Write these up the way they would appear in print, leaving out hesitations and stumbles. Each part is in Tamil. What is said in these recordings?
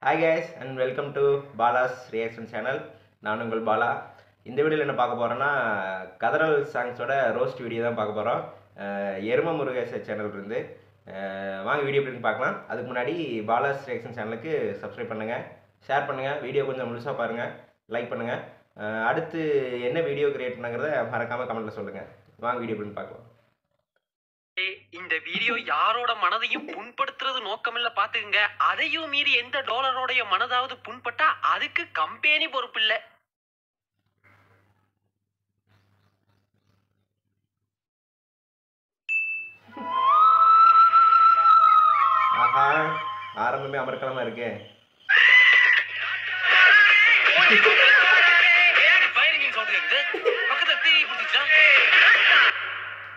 Hi guys and welcome to Bala's reaction channel. நான் உங்கள் பாலா. இந்த வீடியோவில் என்ன பார்க்க போகிறோன்னா கதறல் சாங்ஸோட ரோஸ்ட் வீடியோ தான் பார்க்க போகிறோம். எரும முருகேச சேனல் இருந்து வாங்க வீடியோ எப்படின்னு பார்க்கலாம். அதுக்கு முன்னாடி பாலாஸ் ரியாக்ஷன் சேனலுக்கு சப்ஸ்கிரைப் பண்ணுங்கள், ஷேர் பண்ணுங்கள், வீடியோ கொஞ்சம் முழுசாக பாருங்கள், லைக் பண்ணுங்கள். அடுத்து என்ன வீடியோ கிரியேட் பண்ணுங்கிறத மறக்காமல் கமெண்ட்டில் சொல்லுங்கள். வாங்க வீடியோ எப்படின்னு பார்க்கலாம். இந்த வீடியோ யாரோட மனதையும் புண்படுத்துறது நோக்கமில்ல பாத்துக்குங்க. அதையும் மீறி எந்த டாலரோடைய மனதாவது புண்பட்டா அதுக்கு கம்பெனி பொறுப்பு இல்ல. ஆஹா, ஆரம்பமே அமர்க்கலமா இருக்கு.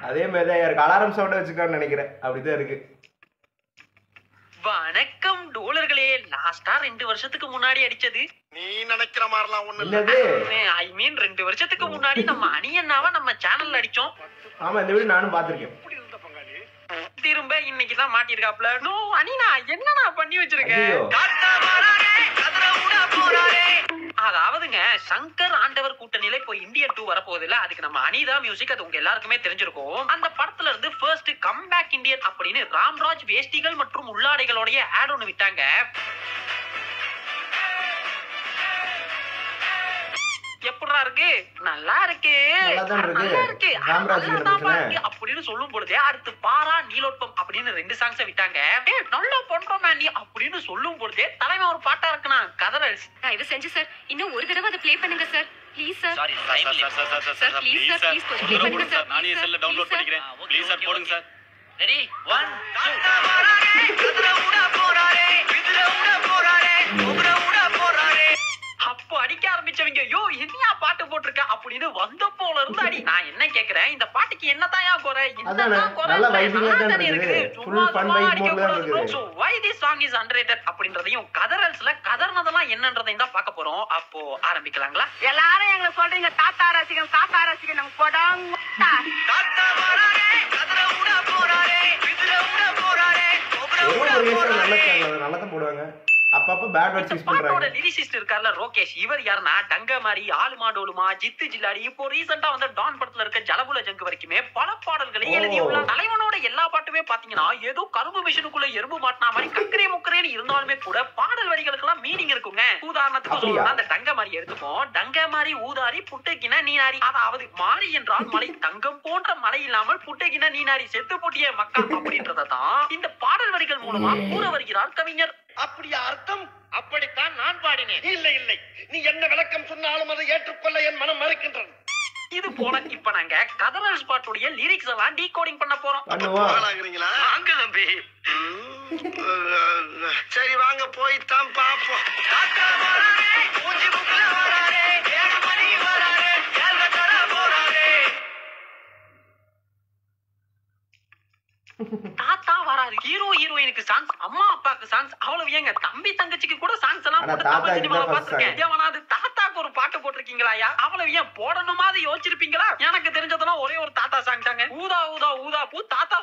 அதே மாதிரி தான் யாருக்கு அலாரம் சவுண்ட் வச்சுக்கான்னு நினைக்கிறேன். அப்படிதான் இருக்கு. வணக்கம் டோலர்களே. லாஸ்டா 2 வருஷத்துக்கு முன்னாடி அடிச்சது நீ நினைக்கிற மாதிரிலாம் ஒண்ணு இல்லது. ஐ மீன் 2 வருஷத்துக்கு முன்னாடி நம்ம அணியன்னாவா நம்ம சேனல்ல அடிச்சோம். ஆமா, இந்த வீடியோ நானும் பாத்திருக்கேன். திரும்ப இன்னைக்குதான் மாட்டிருக்காப்ல. நோ அனினா, என்னண்ணா பண்ணி வச்சிருக்கேன்? அதாவதுங்க சங்கர் ஆண்டவர் கூட்டணியில இப்போ இந்தியன் 2 வரப்போகுது இல்ல, அதுக்கு நம்ம அனிதா மியூசிக், அது உங்க எல்லாருக்குமே தெரிஞ்சிருக்கும். அந்த படத்துல இருந்து ஃபர்ஸ்ட் கம்பேக் இந்தியன் அப்படின்னு ராம்ராஜ் வேஷ்டிகள் மற்றும் உள்ளாடைகளோடைய ஆட் ஒன்னு விட்டாங்க. எப்படா இருக்கு? நல்லா இருக்கு, நல்லா இருக்கு அப்படின்னு சொல்லும் பொழுதே அடுத்து பாரா நீலோட்பம் அப்படின்னு 2 சாங்ஸ் விட்டாங்க. நல்லா பண்றோம் நீ அப்படின்னு சொல்லும் பொழுதே தலைமை ஒரு பாட்டா இருக்குனா கதறல்ஸ். தயவு செஞ்சு சார் இன்னும் ஒரு தடவை அதை ப்ளே பண்ணுங்க sir, please sir. Sorry sir please sir, please கொஞ்சம் ப்ளே பண்ணுங்க சார். நானே செல்ல டவுன்லோட் பண்ணிக்கிறேன். ப்ளீஸ் சார் போடுங்க சார். ரெடி 1 2 அப்போ அடிக்க ஆரம்பிச்சவங்க யோ என்னையா பாட்டு போட்டிருக்க அப்படின்னு வந்த போல இருந்து அடி. நான் என்ன கேக்குறேன், இந்த பாட்டுக்கு என்னதான் குறை? நல்ல வைபிங்கா தான் இருக்குது. ஃபுல் ஃபன் வைப் மோட்ல தான் இருக்குது. So why this song is underrated அப்படின்றதையும் கதறல்ஸ்ல கதர்னதெல்லாம் என்னன்றதையும் தான் பார்க்க போறோம். அப்போ ஆரம்பிக்கலாங்களா? எல்லாரும் எங்களை சொல்றீங்க தாத்தா ரசிகன் நம்ம போடாங்க. தாத்தா வராரே கதற உட போறாரே விதுர உட போறாரே கோபுர உட போறாரே. நல்லா தான் போடுவாங்க. அப்பப்ப பேட் வேர்ட்ஸ் யூஸ் பண்றாங்க. பாட்டோட லிரிசிஸ்ட் இருக்கார்ல ரோகேஷ், இவர் யாருன்னா டங்க மாதிரி ஆலுமா டோலுமா ஜித்து ஜில்லாடி இப்போ ரீசெண்டா வந்து டான் படத்துல இருக்க ஜலபுல ஜங்கு வரைக்குமே பல பாடல்களை எழுதியுள்ளார். தலைவனோட எல்லா பாட்டுமே பாத்தீங்கன்னா ஏதோ கரும்பு மிஷினுக்குள்ள எறும்பு மாட்டினா மாதிரி கக்கரே முக்கரேன்னு இருந்தாலுமே கூட பாடல் வரிகளுக்கு எல்லாம் மீனிங் இருக்குங்க. உதாரணத்துக்கு சொல்லணும்னா அந்த டங்க மாதிரி எடுத்துப்போம். டங்க மாதிரி ஊதாரி புட்டைக்கின நீனாரி, அதாவது மாறி என்றால் மலை, தங்கம் போன்ற மலை இல்லாமல் புட்டைக்கின நீனாரி செத்து போட்டிய மக்கள் அப்படின்றதான் இந்த பாடல் வரிகள் மூலமா கூற வருகிறார் கவிஞர். அப்படியா அர்த்தம்? அப்படித்தான் நான் பாடினேன். இல்லை இல்லை, நீ என்ன விளக்கம் சொன்னாலும் அதை ஏற்றுக்கொள்ள என் மனம் மறுக்கின்றது. இது போல இப்ப நாங்க கதறல் ஸ்பாட்டோட லிரிக்ஸ் எல்லாம் டீகோடிங் பண்ண போறோம். பண்ணுவாங்களா? வாங்க தம்பி. சரி வாங்க போய் தான் பாப்போம். தாத்தா வராரு, ஹீரோ ஹீரோயினுக்கு சாங்ஸ், அம்மா அப்பாக்கு சாங்ஸ், அவ்வளவு ஏங்க தம்பி தங்கச்சிக்கு கூட சாங்ஸ் எல்லாம் போட்டு தமிழ் சினிமாவை பாத்துருக்கேன். எவனாவது தாத்தாக்கு ஒரு பாட்டு போட்டிருக்கீங்களா? அவ்வளவு ஏன் போடணுமா அதை யோசிச்சிருப்பீங்களா? எனக்கு தெரிஞ்சதெல்லாம் ஒரே ஒரு தாத்தா சாங் தாங்க. ஊதா ஊதா ஊதா பூ தாத்தா.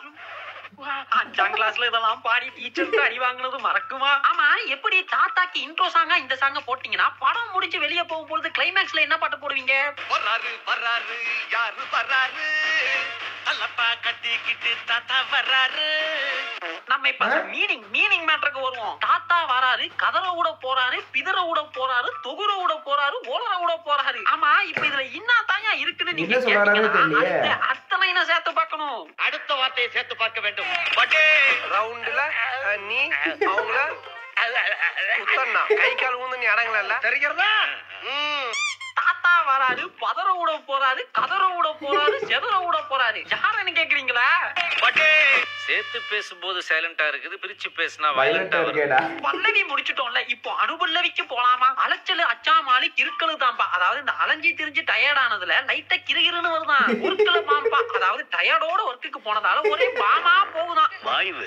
5ஆம் கிளாஸ்ல இதெல்லாம் பாடி டீச்சருக்கு அடி வாங்கினது மறக்குமா? ஆமா, எப்படி தாத்தாக்கு இன்ட்ரோ சாங்கா இந்த சாங்க போட்டீங்கன்னா படம் முடிஞ்சு வெளியே போகும்போது கிளைமேக்ஸ்ல என்ன பாட்டு போடுவீங்க? வர்றாரு வர்றாரு யாரு வர்றாரு, அல்லப்பா கட்டிக்கிட்டு தாத்தா வர்றாரு. நம்ம இப்ப மீனிங் மேட்டருக்கு வருவோம். தாத்தா வராரு, கதற விட போறாரு, பிதற விட போறாரு, தொகுற விட போறாரு, ஓலர விட போறாரு. ஆமா, இப்ப இதுல என்ன தாயா இருக்குன்னு நீங்க கேட்டீங்கன்னா அடுத்த லைனை சேர்த்து பார்க்கணும். அடுத்த வார்த்தையை சேர்த்து பார்க்க வேண்டும். பட்டே ரவுண்ட்ல நீ அவங்கள குத்தன்னா கை கால் ஊந்து நீ அடங்கல தெரிகிறதா? தாத்தா வராரு, பதற விட போறாரு, கதற விட போறாரு, செதற விட போறாரு. யாருன்னு கேக்குறீங்களா? பட்டே சேர்த்து பேசும்போது சைலண்டா இருக்குது, பிரிச்சு பேசினா வயலண்டா இருக்கேடா. பல்லவி முடிச்சிட்டோம்ல, இப்போ அனுபல்லவிக்கு போலாமா? அலைச்சலு அச்சாமாலி கிறுக்கலு தாம்பா, அதாவது இந்த அலைஞ்சி திரிஞ்சு டயர்ட் ஆனதுல லைட்டா கிறுகிறுன்னு வருதான். ஒர்க்குல பாம்பா, அதாவது டயர்டோட ஒர்க்குக்கு போனதால ஒரே பாமா போகுதான். வாய்வு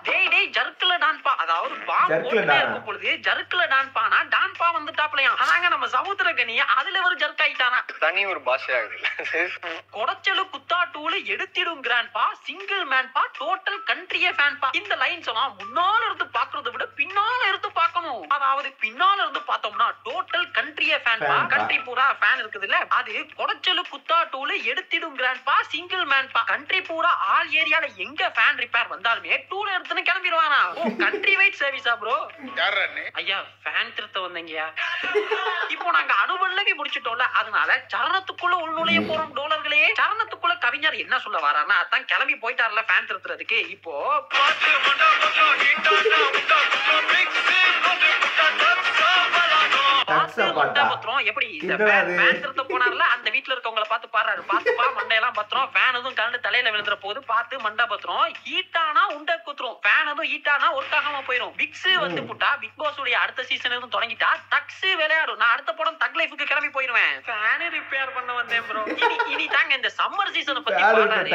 டேய் டேய் ஜர்க்குல டான்பா, அதாவது பாம் போட்டுட்டே இருக்கும் பொழுது ஜர்க்குல டான்பானா டான்பா வந்துட்டாப்லையா. அதாங்க நம்ம சமுத்திரகனி, அதுல ஒரு ஜர்க் ஆயிட்டானா. தனி ஒரு பாஷையாகுது. கொடச்சலு குத்தா டூல எடுத்திடும் கிராண்ட்பா, சிங்கிள் மேன்பா, டோட்டல் கண்ட்ரியே ஃபேன்பா. இந்த லைன்ஸ் எல்லாம் முன்னால இருந்து பாக்குறதை விட பின்னால பார்த்தோம்னா டோட்டல் கண்ட்ரியே ஃபேன் பா. கண்ட்ரி பூரா ஃபேன் இருக்குதுல்ல, அது கொடச்சலு குத்தா டூல எடுத்திடும் கிராண்ட் பா. சிங்கிள் மேன் பா. கண்ட்ரி பூரா ஆல் ஏரியால எங்க ஃபேன் ரிப்பேர் வந்தாலுமே டூல எடுத்துன்னு கிளம்பிடுவானா. ஓ கண்ட்ரி வைட் சர்வீஸா ப்ரோ? ஐயா ஃபேன் திருத்த வந்தீங்கயா. இப்போ நாங்க அனுபல்லவி முடிச்சிட்டோம்ல, அதனால சரணத்துக்குள்ள உள்நுழைய போறோம் டோலர்களே. சரணத்துக்குள்ள கவிஞர் என்ன சொல்ல வரானா, அதான் கிளம்பி போயிட்டார்ல ஃபேன் திருத்துறதுக்கு. இப்போ எப்படி ஃபேன் திருத்த போனார்ல, அந்த வீட்டுல இருக்கவங்கள பார்த்து பாடுறாரு, பாத்துப்பா மண்டையெல்லாம் பத்திரம், ஃபேன் எதுவும் கலந்து தலையில விழுந்துற போது பார்த்து மண்டை பத்திரம், ஹீட்டானா உண்டை குத்துரும், ஃபேன் எதுவும் ஹீட்டானா ஒர்க் ஆகாம போயிடும். பிக்ஸ் வந்து புட்டா பிக் பாஸ் உடைய அடுத்த சீசன் எதுவும் தொடங்கிட்டா டக்ஸ் விளையாடும். நான் அடுத்த படம் தக் லைஃப்க்கு கிளம்பி போயிருவேன். ஃபேன் ரிப்பேர் பண்ண வந்தேன் ப்ரோ. இனி தாங்க இந்த சம்மர் சீசனை பத்தி பாடுறாரு.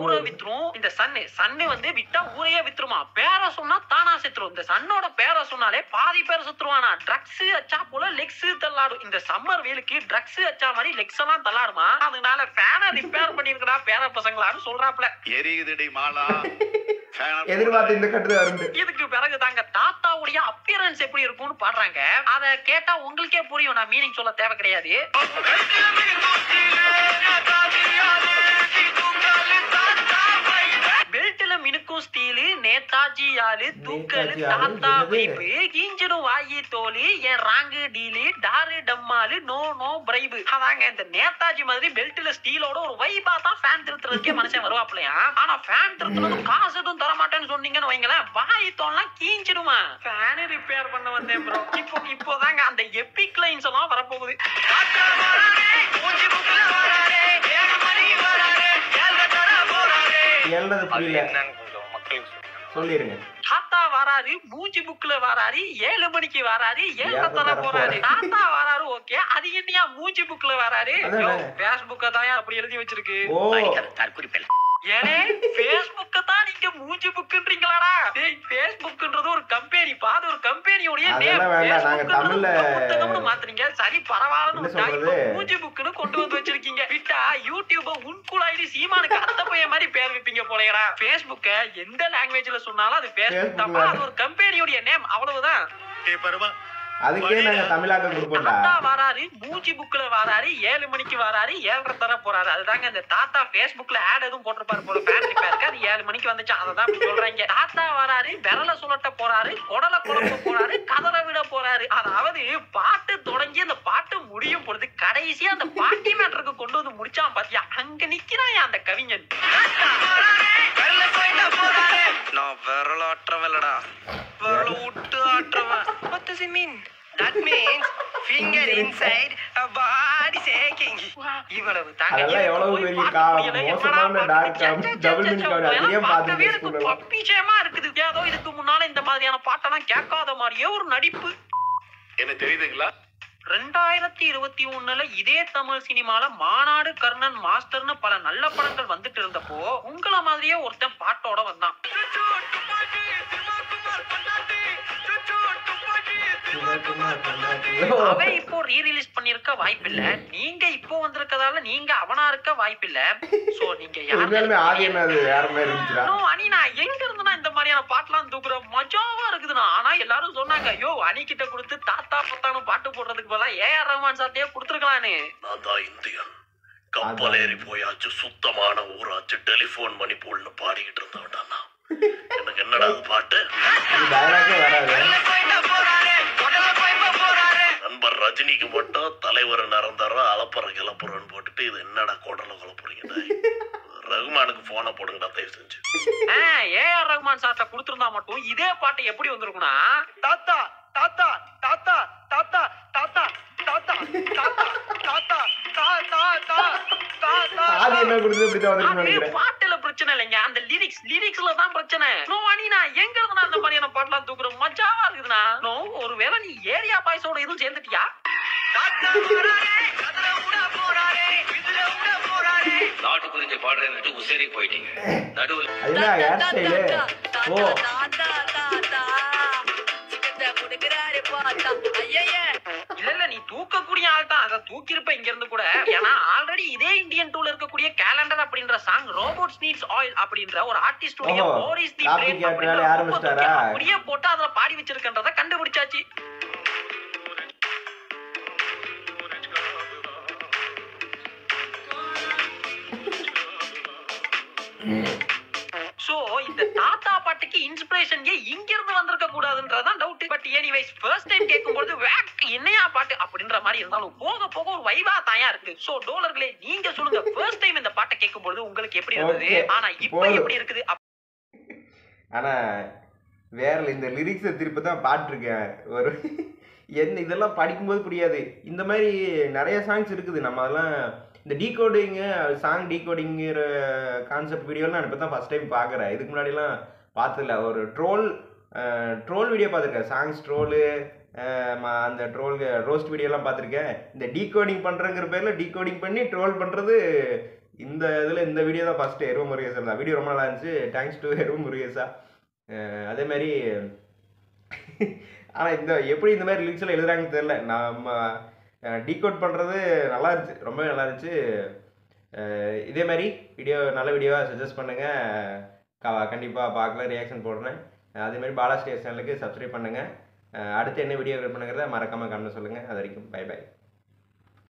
ஊரை வித்துரும் இந்த சன்னு வந்து விட்டா ஊரையே வித்துருமா. பேரை சொன்னா தானா செத்துரும். இந்த சன்னோட பேரை சொன்னாலே பாதி பேர் செத்துருவானா. ட்ரக்ஸ் அச்சா போல லெக்ஸ் தள்ளாடும். இந்த சம்மர் வெயிலுக்கு ட்ரக்ஸ் அச்சா மாதிரி லெக்ஸ் எல்லாம் தள்ளாடுமா. அதனால ஃபேனை ரிப்பேர் பண்ணிருக்கா பேர பசங்களான்னு சொல்றாப்ல. எரியுதுடி மாலா. எதிர்பார்த்து இந்த கட்டுரை வருது. இதுக்கு பிறகு தாங்க தாத்தாவுடைய அப்பியரன்ஸ் எப்படி இருக்கும்னு பாடுறாங்க. அத கேட்டா உங்களுக்கே புரியும், நான் மீனிங் சொல்ல தேவை கிடையாது. பெல்ட்ல மினுக்கும் ஸ்டீலு, நேதாஜி ஆளு, தூக்கலு, தாத்தா வைப்பு, கீஞ்சிடும் வாயி தோலு, என் wrong deal, டாரு டம்மாலு, no no bribe. அதாங்க இந்த நேதாஜி மாதிரி பெல்ட்ல ஸ்டீலோட ஒரு வைபா தான் ஃபேன் திருத்துறதுக்கே மனுஷன் வருவாப்லையா. ஆனா ஃபேன் திருத்துறது காசு எதுவும் தர மாட்டேன்னு சொன்னீங்கன்னு வைங்களேன், வாயி தோல்லாம் கீஞ்சிடுமா. ஃபேன் ரிப்பேர் பண்ண வந்தேன் ப்ரோ. இப்போதாங்க அந்த எபிக் லைன்ஸ் எல்லாம் வரப்போகுது. தாத்தா வராரு, மூஞ்சி புக்ல வராரு, 7 மணிக்கு வராரு, 7 தர போறாரு. தாத்தா வராரு ஓகே, அது என்னையா மூஞ்சி புக்ல வராரு? பேஸ்புக்க தான் அப்படி எழுதி வச்சிருக்கு. தற்குறிப்பில் ஏனே பேஸ்புக்க தான் நீங்க மூஞ்சி புக்ன்றீங்களாடா? டேய் பேஸ்புக்ன்றது ஒரு கம்பெனி பா. அது ஒரு கம்பெனியோட நேம். புத்தகம்னு மாத்துறீங்க. சரி பரவாயில்லைன்னு மூஞ்சி புக்னு கொண்டு வந்து வச்சிருக்கீங்க. விட்டா யூடியூப உன்குலாயிடு சீமானுக்கு அத்த பையன் மாதிரி பேர் வைப்பீங்க போலயடா. பேஸ்புக்க எந்த லாங்குவேஜ்ல சொன்னாலும் அது பேஸ்புக் தான். அது ஒரு கம்பெனியோட நேம், அவ்வளவுதான். ஏய் பரமா, அதுக்கே நாங்க தமிழாக்க கொடுப்போம்டா. தாத்தா வராரு, மூஞ்சி புக்ல வராரு, 7 மணிக்கு வராரு, 7:30 தர போறாரு. அதுதாங்க இந்த தாத்தா Facebookல ஆட் எதுவும் போட்டுருப்பாரு போல ஃபேன் ரிப்பேருக்கு. அது 7 மணிக்கு வந்துச்சு, அததான் அப்படி சொல்றாங்க. தாத்தா வராரு, விரல சுழட்ட போறாரு, குடல குழப்ப போறாரு, கதற விட போறாரு. அதாவது பாட்டு தொடங்கி அந்த பாட்டு முடியும் பொழுது கடைசியா அந்த பாட்டி மேட்டருக்கு கொண்டு வந்து முடிச்சான் பாத்தியா, அங்க நிக்கிறான் அந்த கவிஞன். நான் விரல ஆட்டுறவன்லடா, விரல விட்டு ஆட்டுறவன். What does it mean? That means finger inside a body shaking. இவ்வளவு தாங்க. அதெல்லாம் எவ்வளவு பெரிய மோசமான டார்க் டபுள் மீனிங் கார்டு. அதையே பாத்துட்டு எனக்கு பப்பிச்சேமா இருக்குது. ஏதோ இதுக்கு முன்னால இந்த மாதிரியான பாட்டெல்லாம் கேட்காத மாதிரியே ஒரு நடிப்பு. என்ன தெரியுதுங்களா? 2021 இதே தமிழ் சினிமால மாநாடு, கர்ணன், மாஸ்டர்னு பல நல்ல படங்கள் வந்துட்டு இருந்தப்போ உங்கள மாதிரியே ஒருத்தன் பாட்டோட வந்தான். அவன் இப்போ ரீரிலீஸ் பண்ணிருக்க வாய்ப்பில்ல. நீங்க இப்போ வந்திருக்கதால நீங்க அவனா இருக்க வாய்ப்பில்ல. சோ நீங்க உண்மையாலுமே ஆதியனா அது வேற மாதிரி இருந்துச்சுடா. நோ அனி, நான் எங்க இருந்துனா இந்த மாதிரியான பாட்டெல்லாம் தூக்குற மஜாவா இருக்குதுண்ணா. ஆனா எல்லாரும் சொன்னாங்க, ஐயோ அனி கிட்ட கொடுத்து தாத்தா பத்தானு பாட்டு போடுறதுக்கு பதிலா ஏஆர் ரஹ்மான் சார்ட்டே கொடுத்துருக்கலான்னு. நான் தான் இந்தியன், கப்பல் ஏறி போயாச்சு, சுத்தமான ஊராச்சு, டெலிபோன் மணி போல்னு பாடிக்கிட்டு இருந்தவன்டா நான். எனக்கு என்னடா பாட்டு டயலாக்கே வராது. நண்பர் ரஜினிக்கு மட்டும் தலைவர் நிரந்தரம் அலப்புற கிளப்புறன்னு போட்டுட்டு இது என்னடா குடல குழப்புறீங்கடா. ரகுமானுக்கு போனை போடுங்கடா தயவு செஞ்சு. ஏஆர் ரஹ்மான் சார்ட்ட கொடுத்திருந்தா மட்டும் இதே பாட்டு எப்படி வந்திருக்கும்னா, தாத்தா தாத்தா தாத்தா தாத்தா தாத்தா தாத்தா தாத்தா தாத்தா தாத்தா தாத்தா. ஆதி என்ன கொடுத்து இப்படி தான் வந்திருக்குன்னு நினைக்கிறேன். பாட்டுல பிரச்சனை இல்லைங்க, அந்த லிரிக்ஸ்ல தான் பிரச்சனை. நோ அனி, நான் எங்க இருந்தா அந்த மாதிரியான பாட்டுலாம் தூக்குற மஜாவா இருக்குதுண்ணா. நோ ஒருவேளை நீ ஏரியா பாய்ஸோட எதுவும் சேர்ந்துட்டியா? நாட்டு குறிஞ்சி பாடுறேன்னு உசேரி போயிட்டீங்க நடுவில். அதுனா ஹேர் ஸ்டைலு. ஓ இல்ல நீ தூக்கக்கூடிய ஆள் தான், அதை தூக்கிருப்ப இங்க இருந்து கூட. ஏன்னா ஆல்ரெடி இதே இந்தியன் டூல இருக்கக்கூடிய கேலண்டர் அப்படின்ற சாங் ரோபோட்ஸ் நீட்ஸ் ஆயில் அப்படின்ற ஒரு ஆர்டிஸ்ட் உடைய போரிஸ் தி பிரேக் அப்படியே போட்டு அதுல பாடி வச்சிருக்கன்றத கண்டுபிடிச்சாச்சு. வந்திருக்க கூடாதுன்றதான் doubt. But anyways first time கேட்கும்போது என்னையா பாட்டு அப்படின்ற மாதிரி இருந்தாலும் போக போக ஒரு வைவா தாயா இருக்கு. சோ டோலர்களே நீங்க சொல்லுங்க, ஃபர்ஸ்ட் டைம் இந்த பாட்டை கேட்கும்போது உங்களுக்கு எப்படி இருந்தது, ஆனா இப்போ எப்படி இருக்குது? ஆனா வேற இந்த லிரிக்ஸை திருப்பி தான் பாட்டிருக்கேன். ஒரு என்ன இதெல்லாம் படிக்கும்போது புரியாது. இந்த மாதிரி நிறைய சாங்ஸ் இருக்குது. நம்ம அதெல்லாம் இந்த டீகோடிங்கு சாங் டீகோடிங்கிற கான்செப்ட் வீடியோலாம் நான் இப்போ தான் ஃபஸ்ட் டைம் பார்க்குறேன். இதுக்கு முன்னாடிலாம் பார்த்ததில்ல. ஒரு ட்ரோல் வீடியோ பார்த்துருக்கேன், சாங்ஸ் ட்ரோலு, அந்த ரோஸ்ட் வீடியோலாம் பார்த்துருக்கேன். இந்த டீகோடிங் பண்ணுறங்கிற பேரில் டீகோடிங் பண்ணி ட்ரோல் பண்ணுறது இந்த இதில் இந்த வீடியோ தான் ஃபஸ்ட்டு. எருவ முருகேசன் தான் வீடியோ ரொம்ப நல்லா இருந்துச்சு. தேங்க்ஸ் டு எருவ முருகேசா. அதேமாதிரி ஆனால் எப்படி இந்த மாதிரி லிரிக்ஸில் எழுதுறாங்கன்னு தெரில. நம்ம டீகோட் பண்ணுறது நல்லா இருந்துச்சு, ரொம்பவே நல்லா இருந்துச்சு. இதே மாதிரி நல்ல வீடியோவாக சஜஸ்ட் பண்ணுங்கள். கண்டிப்பாக பார்க்கல, ரியாக்ஷன் போடுறேன். அதேமாதிரி பாலா ஸ்டேஸ் சேனலுக்கு சப்ஸ்கிரைப் பண்ணுங்கள். அடுத்து என்ன வீடியோ பண்ணுங்கிறத மறக்காமல் கமெண்ட் சொல்லுங்கள். அது வரைக்கும் பை பை.